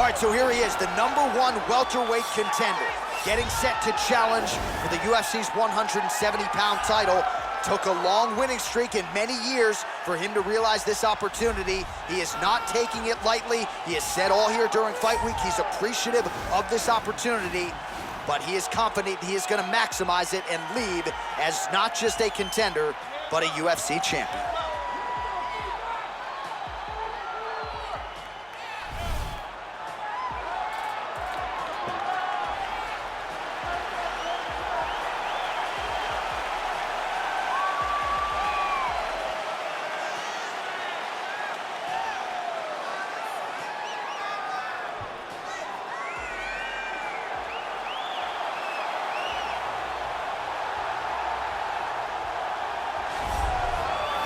right, so here he is, the #1 welterweight contender, getting set to challenge for the UFC's 170-pound title. Took a long winning streak in many years for him to realize this opportunity. He is not taking it lightly. He has said all here during fight week he's appreciative of this opportunity, but he is confident he is going to maximize it and leave as not just a contender, but a UFC champion.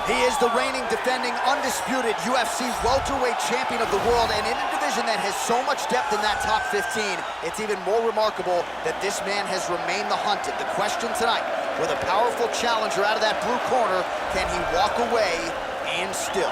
He is the reigning, defending, undisputed UFC welterweight champion of the world, and in a division that has so much depth in that top 15, it's even more remarkable that this man has remained the hunted. The question tonight, with a powerful challenger out of that blue corner, can he walk away and still?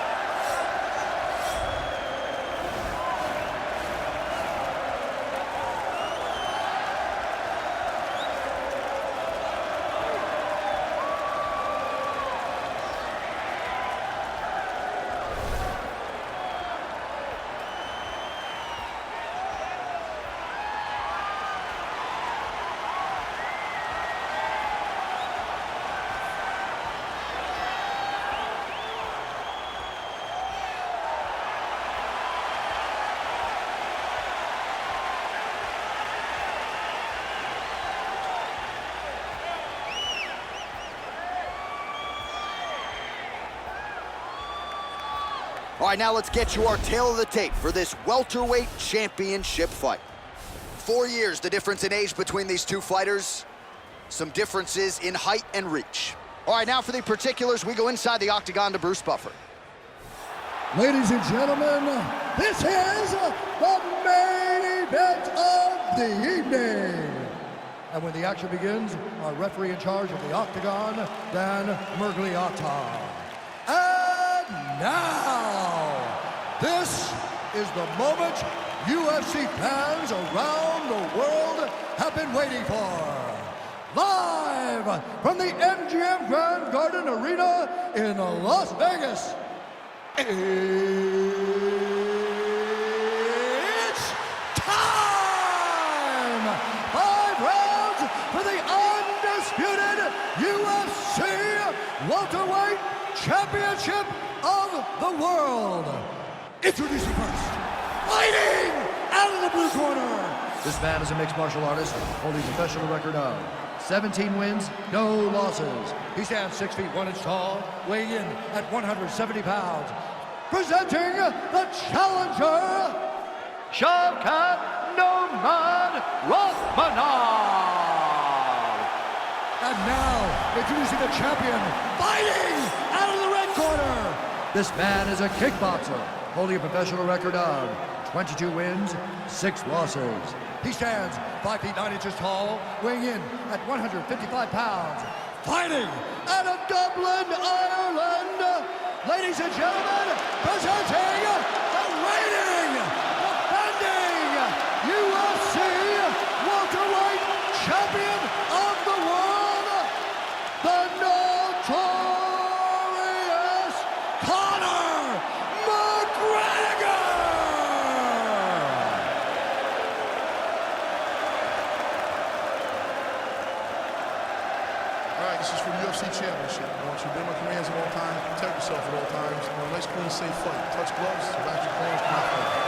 All right, now let's get you our tale of the tape for this welterweight championship fight. 4 years, the difference in age between these two fighters. Some differences in height and reach. All right, now for the particulars, we go inside the octagon to Bruce Buffer. Ladies and gentlemen, this is the main event of the evening. And when the action begins, our referee in charge of the octagon, Dan Mergliata. And now, this is the moment UFC fans around the world have been waiting for. Live from the MGM Grand Garden Arena in Las Vegas. It's time! 5 rounds for the undisputed UFC Welterweight Championship of the World. Introducing first, fighting out of the blue corner. This man is a mixed martial artist holding a professional record of 17 wins, no losses. He stands 6 feet 1 inch tall, weighing in at 170 pounds. Presenting the challenger, Shavkat Rakhmonov. And now, introducing the champion, fighting out of the red corner. This man is a kickboxer holding a professional record of 22 wins, 6 losses. He stands 5 feet 9 inches tall, weighing in at 155 pounds. Fighting out of Dublin, Ireland, ladies and gentlemen, presenting the reigning, defending UFC welterweight champion of the world, the notorious Conor McGregor! All right, this is for the UFC Championship. I want you to obey my commands at all times, protect yourself at all times, and a nice, clean, safe fight. Touch gloves, back your corners, come out fight.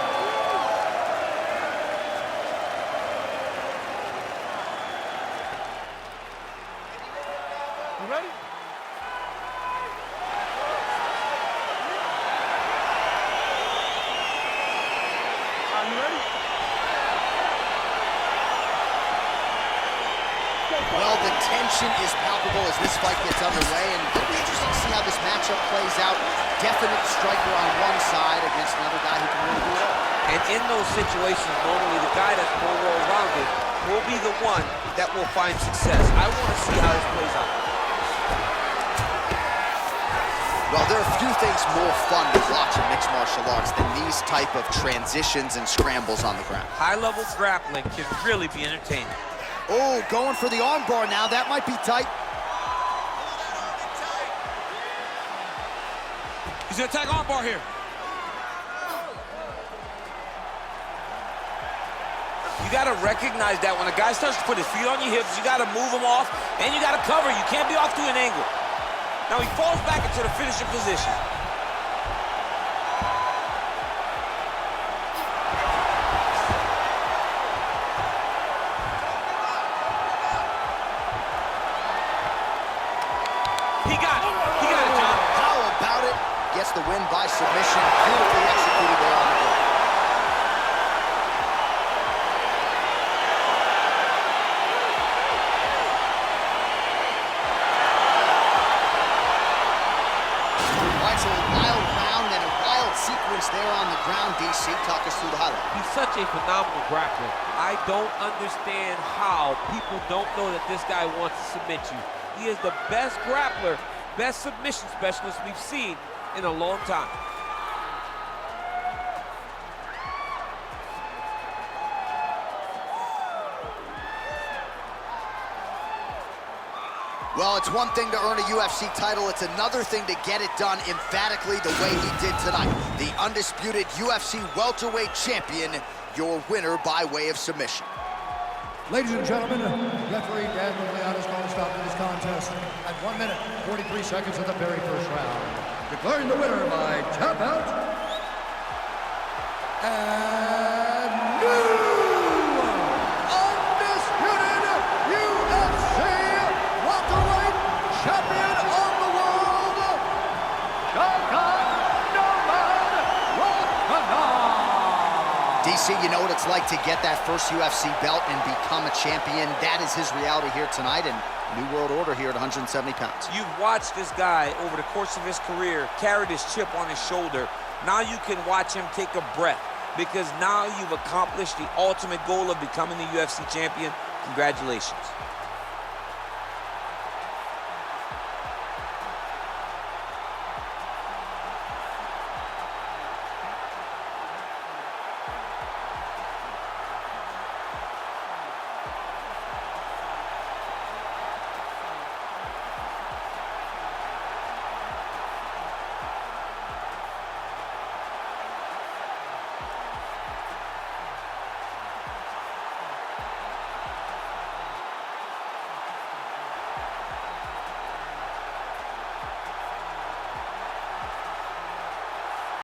You ready? Are you ready? Well, the tension is palpable as this fight gets underway, and it'll be interesting to see how this matchup plays out. Definite striker on one side against another guy who can really do it all. And in those situations, normally the guy that's more well-rounded will be the one that will find success. I want to see how this plays out. Well, there are a few things more fun to watch in mixed martial arts than these type of transitions and scrambles on the ground. High-level grappling can really be entertaining. Oh, going for the armbar now. That might be tight. He's gonna attack armbar here. You gotta recognize that when a guy starts to put his feet on your hips, you gotta move him off, and you gotta cover. You can't be off to an angle. Now he falls back into the finishing position. He got it. He got it, John. How about it? Gets the win by submission. Beautifully executed there on the ground. So a wild round and a wild sequence there on the ground. DC, talk us through the highlight. He's such a phenomenal grappler. I don't understand how people don't know that this guy wants to submit you. He is the best grappler, best submission specialist we've seen in a long time. Well, it's one thing to earn a UFC title. It's another thing to get it done emphatically the way he did tonight. The undisputed UFC welterweight champion, your winner by way of submission. Ladies and gentlemen, referee Dan Leon has called a stop to this contest at 1 minute, 43 seconds of the very first round. Declaring the winner by tap out, and new undisputed UFC welterweight champion of the world, Shavkat Rakhmonov. DC, you know what it's like to get that first UFC belt and become a champion. That is his reality here tonight, and new world order here at 170 pounds. You've watched this guy over the course of his career carry this chip on his shoulder. Now you can watch him take a breath, because now you've accomplished the ultimate goal of becoming the UFC champion. Congratulations.